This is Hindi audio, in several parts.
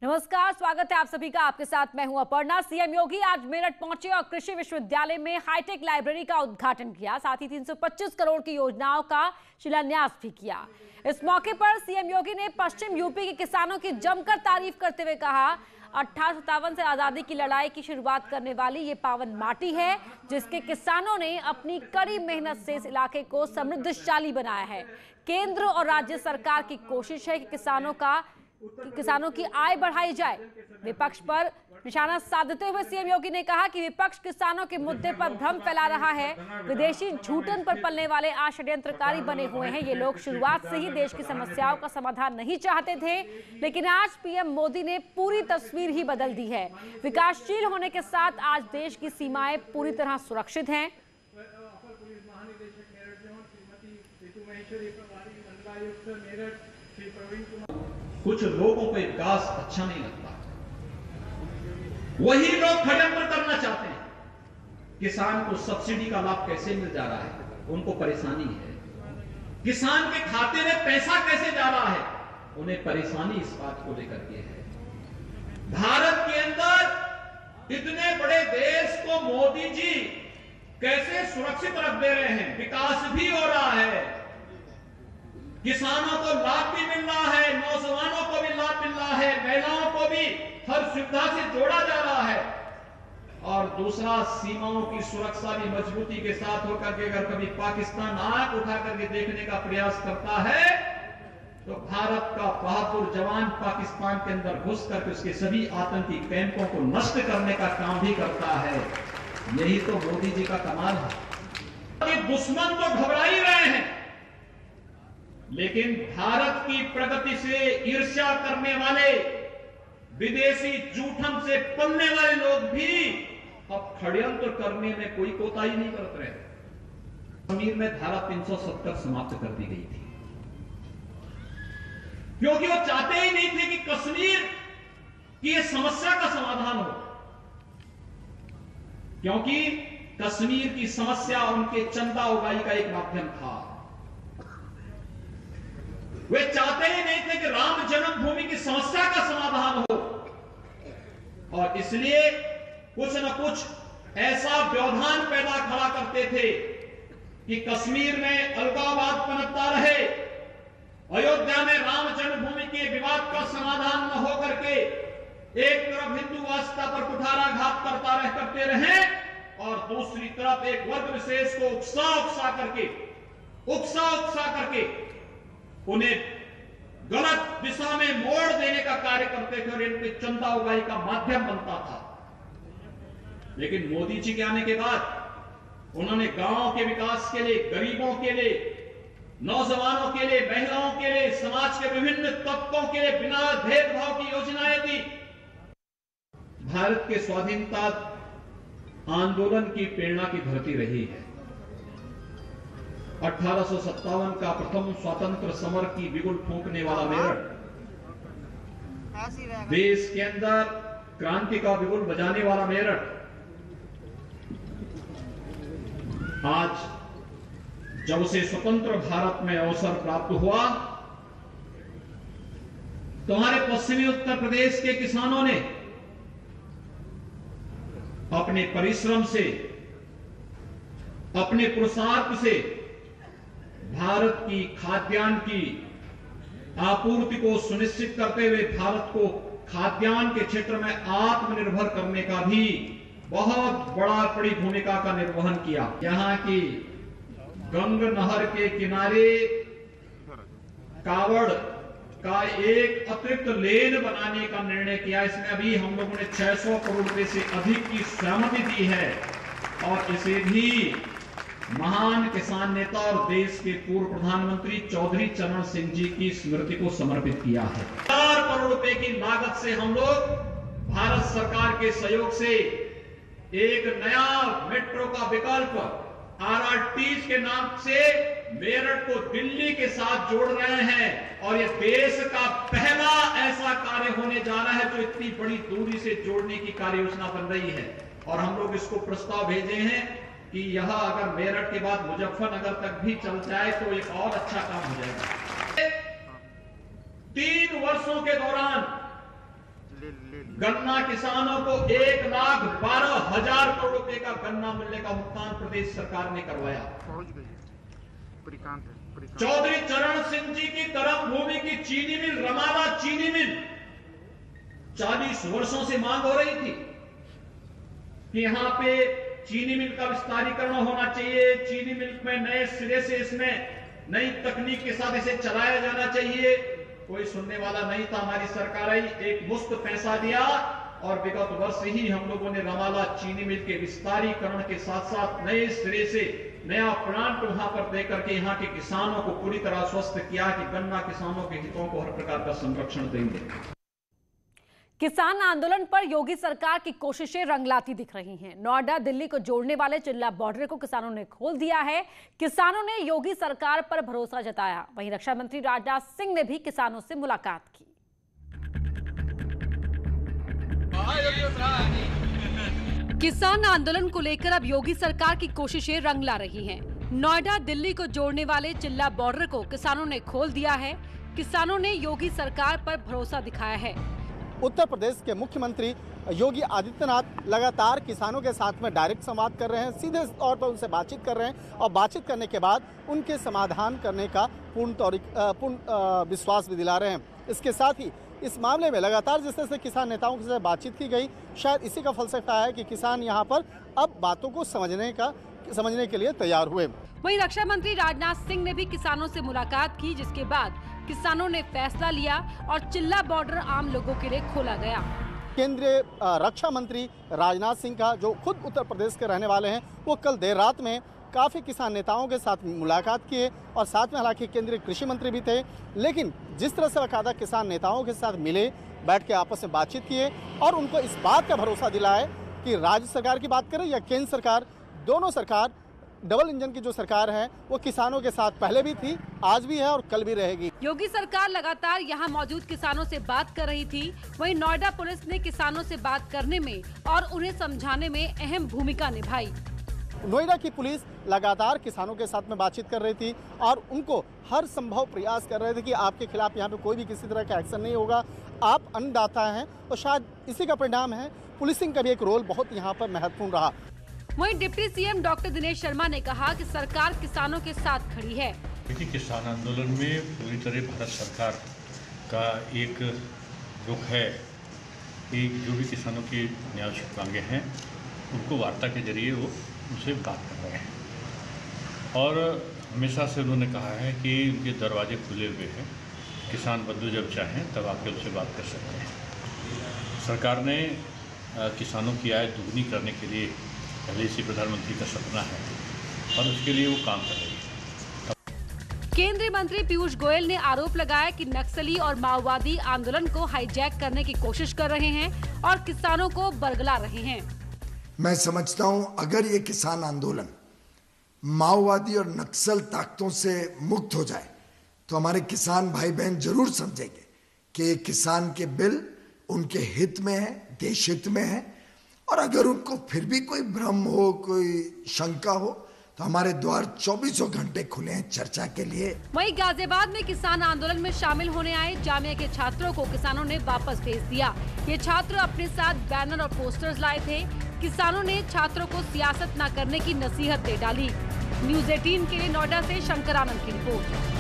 नमस्कार, स्वागत है आप सभी का। आपके साथ मैं हूं अपर्णा। सीएम योगी आज मेरठ पहुंचे और कृषि विश्वविद्यालय में हाईटेक लाइब्रेरी का उद्घाटन किया। साथ ही 325 करोड़ की योजनाओं का शिलान्यास भी किया। इस मौके पर सीएम योगी ने पश्चिम यूपी के किसानों की जमकर तारीफ करते हुए कहा, 1857 से आजादी की लड़ाई की शुरुआत करने वाली ये पावन माटी है, जिसके किसानों ने अपनी कड़ी मेहनत से इस इलाके को समृद्धशाली बनाया है। केंद्र और राज्य सरकार की कोशिश है कि किसानों की आय बढ़ाई जाए। विपक्ष पर निशाना साधते हुए सीएम योगी ने कहा कि विपक्ष किसानों के मुद्दे पर भ्रम फैला रहा है। विदेशी झूठन पर पलने वाले आज षड्यंत्रकारी बने हुए हैं। ये लोग शुरुआत से ही देश की समस्याओं का समाधान नहीं चाहते थे, लेकिन आज पीएम मोदी ने पूरी तस्वीर ही बदल दी है। विकासशील होने के साथ आज देश की सीमाएं पूरी तरह सुरक्षित हैं। कुछ लोगों को विकास अच्छा नहीं लगता, वही लोग षड्यंत्र करना चाहते हैं। किसान को सब्सिडी का लाभ कैसे मिल जा रहा है, उनको परेशानी है। किसान के खाते में पैसा कैसे जा रहा है, उन्हें परेशानी इस बात को लेकर के है। भारत के अंदर इतने बड़े देश को मोदी जी कैसे सुरक्षित रख दे रहे हैं, विकास भी हो रहा है, किसानों को लाभ भी मिल रहा है, नौजवानों को भी लाभ मिल रहा है, महिलाओं को भी हर सुविधा से जोड़ा जा रहा है। और दूसरा, सीमाओं की सुरक्षा भी मजबूती के साथ होकर के अगर कभी पाकिस्तान आंख उठा करके देखने का प्रयास करता है तो भारत का बहादुर जवान पाकिस्तान के अंदर घुस करके उसके सभी आतंकी कैंपों को नष्ट करने का काम भी करता है। यही तो मोदी जी का कमाल है। दुश्मन तो घबरा ही रहे हैं, लेकिन भारत की प्रगति से ईर्ष्या करने वाले, विदेशी जूठन से पलने वाले लोग भी अब षड्यंत्र करने में कोई कोताही नहीं बरत रहे। कश्मीर में धारा 370 समाप्त कर दी गई थी, क्योंकि वो चाहते ही नहीं थे कि कश्मीर की ये समस्या का समाधान हो, क्योंकि कश्मीर की समस्या उनके चंदा उगाही का एक माध्यम था। वे चाहते ही नहीं थे कि राम जन्मभूमि की समस्या का समाधान हो, और इसलिए कुछ न कुछ ऐसा व्यवधान पैदा खड़ा करते थे कि कश्मीर में अलगाववाद पनपता रहे, अयोध्या में राम जन्मभूमि के विवाद का समाधान न हो करके एक तरफ हिंदुवादिता पर कुठाराघात करते रहे, और दूसरी तरफ एक वर्ग विशेष को उकसा करके उन्हें गलत दिशा में मोड़ देने का कार्य करते थे और इनके चंदा उगाही का माध्यम बनता था। लेकिन मोदी जी के आने के बाद उन्होंने गांवों के विकास के लिए, गरीबों के लिए, नौजवानों के लिए, महिलाओं के लिए, समाज के विभिन्न तबकों के लिए बिना भेदभाव की योजनाएं दी। भारत के स्वाधीनता आंदोलन की प्रेरणा की धरती रही है। 1857 का प्रथम स्वतंत्र समर की बिगुल फूंकने वाला मेरठ, देश के अंदर क्रांति का बिगुल बजाने वाला मेरठ, आज जब उसे स्वतंत्र भारत में अवसर प्राप्त हुआ तो हमारे पश्चिमी उत्तर प्रदेश के किसानों ने अपने परिश्रम से, अपने पुरुषार्थ से भारत की खाद्यान्न की आपूर्ति को सुनिश्चित करते हुए भारत को खाद्यान्न के क्षेत्र में आत्मनिर्भर करने का भी बहुत बड़ी भूमिका का निर्वहन किया। यहाँ की गंग नहर के किनारे कावड़ का एक अतिरिक्त लेन बनाने का निर्णय किया। इसमें अभी हम लोगों ने 600 करोड़ रुपए से अधिक की सहमति दी है, और इसे भी महान किसान नेता और देश के पूर्व प्रधानमंत्री चौधरी चरण सिंह जी की स्मृति को समर्पित किया है। 4 करोड़ रुपए की लागत से हम लोग भारत सरकार के सहयोग से एक नया मेट्रो का विकल्प RRTs के नाम से मेरठ को दिल्ली के साथ जोड़ रहे हैं, और यह देश का पहला ऐसा कार्य होने जा रहा है जो इतनी बड़ी दूरी से जोड़ने की कार्य योजना बन रही है। और हम लोग इसको प्रस्ताव भेजे हैं कि यह अगर मेरठ के बाद मुजफ्फरनगर तक भी चल जाए तो एक और अच्छा काम हो जाएगा। 3 वर्षों के दौरान गन्ना किसानों को 1,12,000 करोड़ रुपए का गन्ना मिलने का भुगतान प्रदेश सरकार ने करवाया। चौधरी चरण सिंह जी की कर्म भूमि की चीनी मिल, रमाला चीनी मिल, 40 वर्षों से मांग हो रही थी कि यहां पे चीनी मिल का विस्तारीकरण होना चाहिए, चीनी मिल में नए सिरे से इसमें नई तकनीक के साथ इसे चलाया जाना चाहिए। कोई सुनने वाला नहीं था। हमारी सरकार आई, एक मुफ्त पैसा दिया और विगत वर्ष ही हम लोगों ने रमाला चीनी मिल के विस्तारीकरण के साथ साथ नए सिरे से नया प्लांट वहां पर देकर के यहाँ के किसानों को पूरी तरह आश्वस्त किया कि गन्ना किसानों के हितों को हर प्रकार का संरक्षण देंगे। किसान आंदोलन पर योगी सरकार की कोशिशें रंगलाती दिख रही हैं। नोएडा दिल्ली को जोड़ने वाले चिल्ला बॉर्डर को किसानों ने खोल दिया है। किसानों ने योगी सरकार पर भरोसा जताया। वहीं रक्षा मंत्री राजनाथ सिंह ने भी किसानों से मुलाकात की। किसान आंदोलन को लेकर अब योगी सरकार की कोशिशें रंग ला रही हैं। नोएडा दिल्ली को जोड़ने वाले चिल्ला बॉर्डर को किसानों ने खोल दिया है। किसानों ने योगी सरकार पर भरोसा दिखाया है। उत्तर प्रदेश के मुख्यमंत्री योगी आदित्यनाथ लगातार किसानों के साथ में डायरेक्ट संवाद कर रहे हैं, सीधे तौर पर उनसे बातचीत कर रहे हैं और बातचीत करने के बाद उनके समाधान करने का पूर्ण विश्वास भी दिला रहे हैं। इसके साथ ही इस मामले में लगातार जिस तरह से किसान नेताओं से बातचीत की गई, शायद इसी का फलसफा है कि किसान यहाँ पर अब बातों को समझने के लिए तैयार हुए। वहीं रक्षा मंत्री राजनाथ सिंह ने भी किसानों से मुलाकात की, जिसके बाद किसानों ने फैसला लिया और चिल्ला बॉर्डर आम लोगों के लिए खोला गया। केंद्रीय रक्षा मंत्री राजनाथ सिंह का, जो खुद उत्तर प्रदेश के रहने वाले हैं, वो कल देर रात में काफ़ी किसान नेताओं के साथ मुलाकात किए और साथ में हालांकि केंद्रीय कृषि मंत्री भी थे, लेकिन जिस तरह से बाकायदा किसान नेताओं के साथ मिले, बैठ के आपस में बातचीत किए और उनको इस बात का भरोसा दिलाए कि राज्य सरकार की बात करें या केंद्र सरकार, दोनों सरकार डबल इंजन की जो सरकार है वो किसानों के साथ पहले भी थी, आज भी है और कल भी रहेगी। योगी सरकार लगातार यहाँ मौजूद किसानों से बात कर रही थी। वहीं नोएडा पुलिस ने किसानों से बात करने में और उन्हें समझाने में अहम भूमिका निभाई। नोएडा की पुलिस लगातार किसानों के साथ में बातचीत कर रही थी और उनको हर संभव प्रयास कर रहे थे कि आपके खिलाफ यहाँ पे कोई भी किसी तरह का एक्शन नहीं होगा, आप अन्नदाता हैं और शायद इसी का परिणाम है। पुलिसिंग का भी एक रोल बहुत यहाँ पर महत्वपूर्ण रहा। वहीं deputy CM doctor Dinesh Sharma ने कहा कि सरकार किसानों के साथ खड़ी है। देखिए, किसान आंदोलन में पूरी तरह भारत सरकार का एक रुख है कि जो भी किसानों की न्यायोचित मांगे हैं उनको वार्ता के जरिए वो उनसे बात कर रहे हैं और हमेशा से उन्होंने कहा है कि उनके दरवाजे खुले हुए हैं, किसान बंधु जब चाहें तब आके उनसे बात कर सकते हैं। सरकार ने किसानों की आय दुगनी करने के लिए पहले से प्रधानमंत्री का सपना है और उसके लिए वो काम कर रही है। केंद्रीय मंत्री पीयूष गोयल ने आरोप लगाया कि नक्सली और माओवादी आंदोलन को हाईजैक करने की कोशिश कर रहे हैं और किसानों को बरगला रहे हैं। मैं समझता हूं अगर ये किसान आंदोलन माओवादी और नक्सल ताकतों से मुक्त हो जाए तो हमारे किसान भाई बहन जरूर समझेंगे कि किसान के बिल उनके हित में है, देश हित में है। और अगर उनको फिर भी कोई भ्रम हो, कोई शंका हो, तो हमारे द्वार 24 घंटे खुले हैं चर्चा के लिए। वहीं गाजियाबाद में किसान आंदोलन में शामिल होने आए जामिया के छात्रों को किसानों ने वापस भेज दिया। ये छात्र अपने साथ बैनर और पोस्टर्स लाए थे। किसानों ने छात्रों को सियासत न करने की नसीहत दे डाली। न्यूज़ 18 के लिए नोएडा से शंकर आनंद की रिपोर्ट।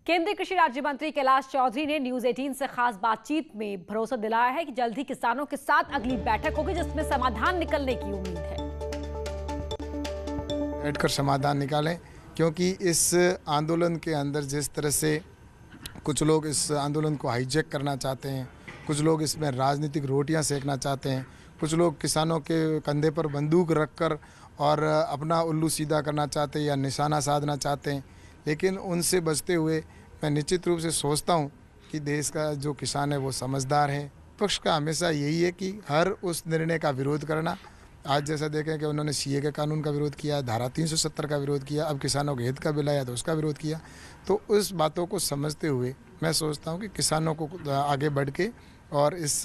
केंद्रीय कृषि राज्य मंत्री कैलाश चौधरी ने न्यूज़ 18 से खास बातचीत में भरोसा दिलाया है कि जल्द ही किसानों के साथ अगली बैठक होगी जिसमें समाधान निकलने की उम्मीद है। बैठकर समाधान निकालें, क्योंकि इस आंदोलन के अंदर जिस तरह से कुछ लोग इस आंदोलन को हाईजैक करना चाहते हैं, कुछ लोग इसमें राजनीतिक रोटियां सेकना चाहते हैं, कुछ लोग किसानों के कंधे पर बंदूक रखकर और अपना उल्लू सीधा करना चाहते हैं या निशाना साधना चाहते हैं। लेकिन उनसे बचते हुए मैं निश्चित रूप से सोचता हूं कि देश का जो किसान है वो समझदार है। पक्ष का हमेशा यही है कि हर उस निर्णय का विरोध करना। आज जैसा देखें कि उन्होंने सीए के कानून का विरोध किया, धारा 370 का विरोध किया, अब किसानों के हित का बिल आया तो उसका विरोध किया। तो उस बातों को समझते हुए मैं सोचता हूं कि किसानों को आगे बढ़ के और इस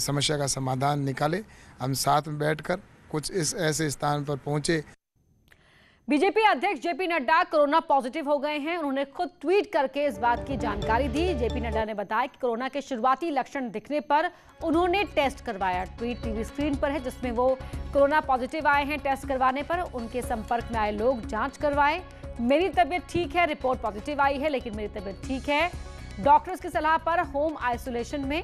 समस्या का समाधान निकाले। हम साथ में बैठकर कुछ इस ऐसे स्थान पर पहुँचे। बीजेपी अध्यक्ष जेपी नड्डा कोरोना पॉजिटिव हो गए हैं। उन्होंने खुद ट्वीट करके इस बात की जानकारी दी। जेपी नड्डा ने बताया कि कोरोना के शुरुआती लक्षण दिखने पर उन्होंने टेस्ट करवाया। ट्वीट टीवी स्क्रीन पर है जिसमें वो कोरोना पॉजिटिव आए हैं। टेस्ट करवाने पर उनके संपर्क में आए लोग जांच करवाएं। मेरी तबीयत ठीक है, रिपोर्ट पॉजिटिव आई है लेकिन मेरी तबीयत ठीक है। डॉक्टर्स की सलाह पर होम आइसोलेशन में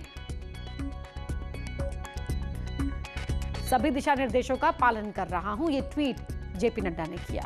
सभी दिशा निर्देशों का पालन कर रहा हूं, ये ट्वीट जेपी नड्डा ने किया।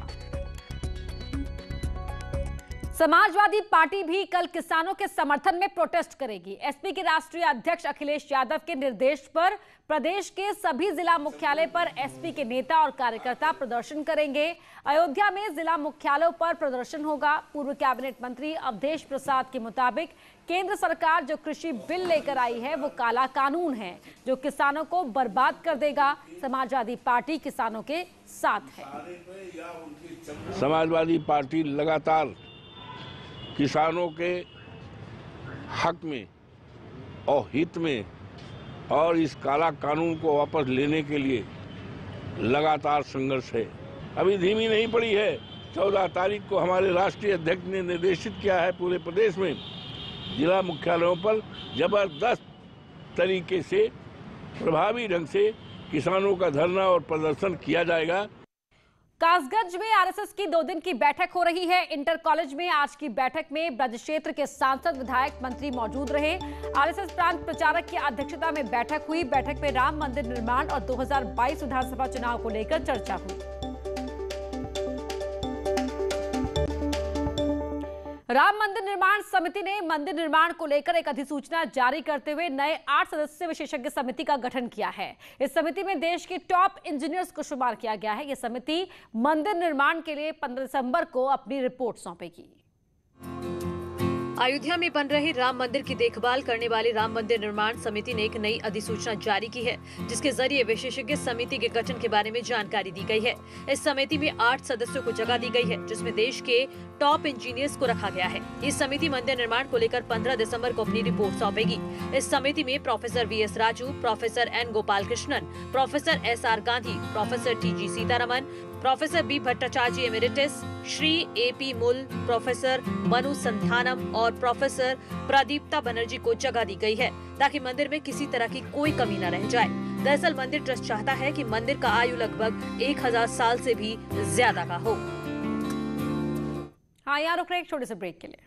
समाजवादी पार्टी भी कल किसानों के समर्थन में प्रोटेस्ट करेगी। एसपी के राष्ट्रीय अध्यक्ष अखिलेश यादव के निर्देश पर प्रदेश के सभी जिला मुख्यालय पर एसपी के नेता और कार्यकर्ता प्रदर्शन करेंगे। अयोध्या में जिला मुख्यालयों पर प्रदर्शन होगा। पूर्व कैबिनेट मंत्री अवधेश प्रसाद के मुताबिक केंद्र सरकार जो कृषि बिल लेकर आई है वो काला कानून है जो किसानों को बर्बाद कर देगा। समाजवादी पार्टी किसानों के साथ है। समाजवादी पार्टी लगातार किसानों के हक में और हित में और इस काला कानून को वापस लेने के लिए लगातार संघर्ष है। अभी धीमी नहीं पड़ी है। 14 तारीख को हमारे राष्ट्रीय अध्यक्ष ने निर्देशित किया है पूरे प्रदेश में जिला मुख्यालयों पर जबरदस्त तरीके से प्रभावी ढंग से किसानों का धरना और प्रदर्शन किया जाएगा। कासगंज में आरएसएस की 2 दिन की बैठक हो रही है। इंटर कॉलेज में आज की बैठक में ब्रज क्षेत्र के सांसद, विधायक, मंत्री मौजूद रहे। आरएसएस प्रांत प्रचारक की अध्यक्षता में बैठक हुई। बैठक में राम मंदिर निर्माण और 2022 विधानसभा चुनाव को लेकर चर्चा हुई। राम मंदिर निर्माण समिति ने मंदिर निर्माण को लेकर एक अधिसूचना जारी करते हुए नए 8 सदस्यीय विशेषज्ञ समिति का गठन किया है। इस समिति में देश के टॉप इंजीनियर्स को शुमार किया गया है। यह समिति मंदिर निर्माण के लिए 15 दिसंबर को अपनी रिपोर्ट सौंपेगी। अयोध्या में बन रहे राम मंदिर की देखभाल करने वाली राम मंदिर निर्माण समिति ने एक नई अधिसूचना जारी की है जिसके जरिए विशेषज्ञ समिति के गठन के बारे में जानकारी दी गई है। इस समिति में 8 सदस्यों को जगह दी गई है जिसमें देश के टॉप इंजीनियर्स को रखा गया है। इस समिति मंदिर निर्माण को लेकर 15 दिसंबर को अपनी रिपोर्ट सौंपेगी। इस समिति में professor VS Raju, professor N Gopal Krishnan, professor SR Gandhi, professor TG Sitaraman, professor B Bhattacharya emeritus, Shri AP Mul, professor Manu Santhanam और प्रोफेसर प्रदीप्ता बनर्जी को जगह दी गई है ताकि मंदिर में किसी तरह की कोई कमी न रह जाए। दरअसल मंदिर ट्रस्ट चाहता है कि मंदिर का आयु लगभग 1000 साल से भी ज्यादा का हो। हाँ, यहाँ रुक रहे एक छोटे से ब्रेक के लिए।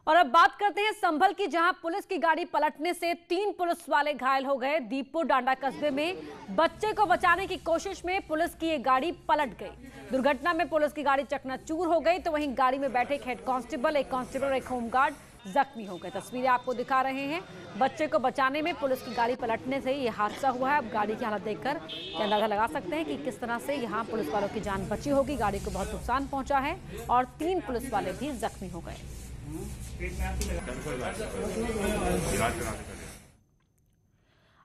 और अब बात करते हैं संभल की, जहां पुलिस की गाड़ी पलटने से 3 पुलिस वाले घायल हो गए। दीपपुर डांडा कस्बे में बच्चे को बचाने की कोशिश में पुलिस की ये गाड़ी पलट गई। दुर्घटना में पुलिस की गाड़ी चकनाचूर हो गई तो वहीं गाड़ी में बैठे एक हेड कांस्टेबल, एक कांस्टेबल और एक होमगार्ड जख्मी हो गए। तस्वीरें आपको दिखा रहे हैं। बच्चे को बचाने में पुलिस की गाड़ी पलटने से ये हादसा हुआ है। अब गाड़ी की हालत देखकर अंदाजा लगा सकते हैं कि किस तरह से यहाँ पुलिस वालों की जान बची होगी। गाड़ी को बहुत नुकसान पहुंचा है और 3 पुलिस वाले भी जख्मी हो गए।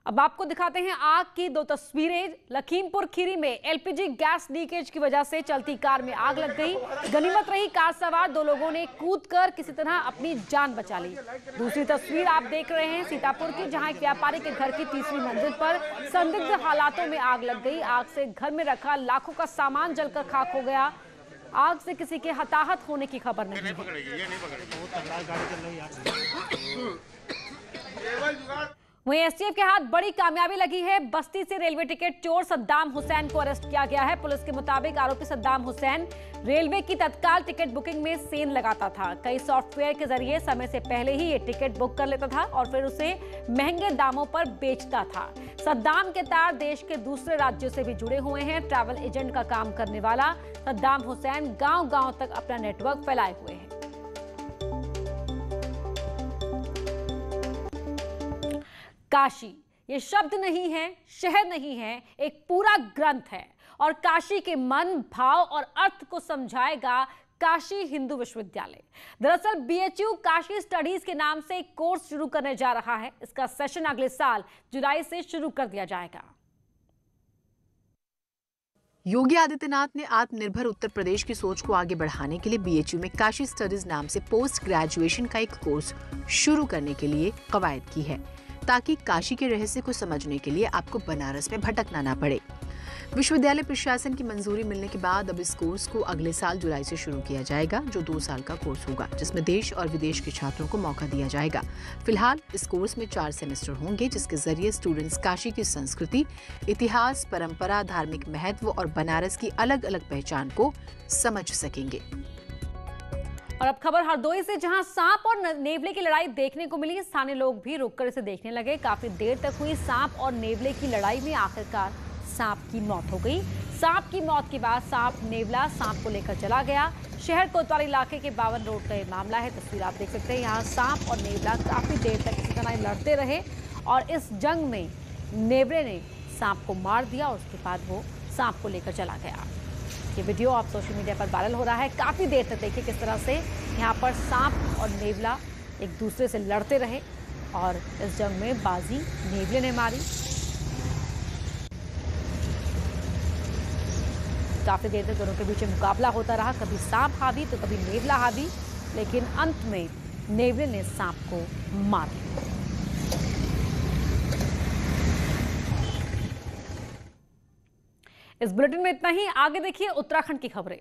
अब आपको दिखाते हैं आग की 2 तस्वीरें। लखीमपुर खीरी में एलपीजी गैस लीकेज की वजह से चलती कार में आग लग गई। गनीमत रही कार सवार 2 लोगों ने कूदकर किसी तरह अपनी जान बचा ली। दूसरी तस्वीर आप देख रहे हैं सीतापुर की, जहां एक व्यापारी के घर की 3री मंजिल पर संदिग्ध हालातों में आग लग गई। आग से घर में रखा लाखों का सामान जलकर खाक हो गया। आग से किसी के हताहत होने की खबर नहीं है। वहीं एसटीएफ के हाथ बड़ी कामयाबी लगी है। बस्ती से रेलवे टिकट चोर सद्दाम हुसैन को अरेस्ट किया गया है। पुलिस के मुताबिक आरोपी सद्दाम हुसैन रेलवे की तत्काल टिकट बुकिंग में सेंध लगाता था। कई सॉफ्टवेयर के जरिए समय से पहले ही ये टिकट बुक कर लेता था और फिर उसे महंगे दामों पर बेचता था। सद्दाम के तार देश के दूसरे राज्यों से भी जुड़े हुए हैं। ट्रैवल एजेंट का काम करने वाला सद्दाम हुसैन गांव-गांव तक अपना नेटवर्क फैलाए हुए है। काशी ये शब्द नहीं है, शहर नहीं है, एक पूरा ग्रंथ है और काशी के मन, भाव और अर्थ को समझाएगा काशी हिंदू विश्वविद्यालय। दरअसल बीएचयू काशी स्टडीज के नाम से एक कोर्स शुरू करने जा रहा है। इसका सेशन अगले साल जुलाई से शुरू कर दिया जाएगा। योगी आदित्यनाथ ने आत्मनिर्भर उत्तर प्रदेश की सोच को आगे बढ़ाने के लिए बीएचयू में काशी स्टडीज नाम से पोस्ट ग्रेजुएशन का एक कोर्स शुरू करने के लिए कवायद की है, ताकि काशी के रहस्य को समझने के लिए आपको बनारस में भटकना ना पड़े। विश्वविद्यालय प्रशासन की मंजूरी मिलने के बाद अब इस कोर्स को अगले साल जुलाई से शुरू किया जाएगा, जो 2 साल का कोर्स होगा, जिसमें देश और विदेश के छात्रों को मौका दिया जाएगा। फिलहाल इस कोर्स में 4 सेमेस्टर होंगे, जिसके जरिए स्टूडेंट्स काशी की संस्कृति, इतिहास, परंपरा, धार्मिक महत्व और बनारस की अलग अलग पहचान को समझ सकेंगे। और अब खबर हरदोई से, जहां सांप और नेवले की लड़ाई देखने को मिली। स्थानीय लोग भी रुककर इसे देखने लगे। काफी देर तक हुई सांप और नेवले की लड़ाई में आखिरकार सांप की मौत हो गई। सांप की मौत के बाद नेवला सांप को लेकर चला गया। शहर कोतवाली इलाके के 52 रोड का ये मामला है। तस्वीर आप देख सकते हैं। यहाँ सांप और नेवला काफी देर तक इसी तरह लड़ते रहे और इस जंग में नेवले ने सांप को मार दिया और उसके बाद वो सांप को लेकर चला गया। ये वीडियो आप सोशल मीडिया पर वायरल हो रहा है। काफी देर तक देखिए किस तरह से यहाँ पर सांप और नेवला एक दूसरे से लड़ते रहे और इस जंग में बाजी नेवले ने मारी। काफी देर तक दोनों के बीच मुकाबला होता रहा, कभी सांप हावी तो कभी नेवला हावी, लेकिन अंत में नेवले ने सांप को मार दिया। इस बुलेटिन में इतना ही। आगे देखिए उत्तराखंड की खबरें।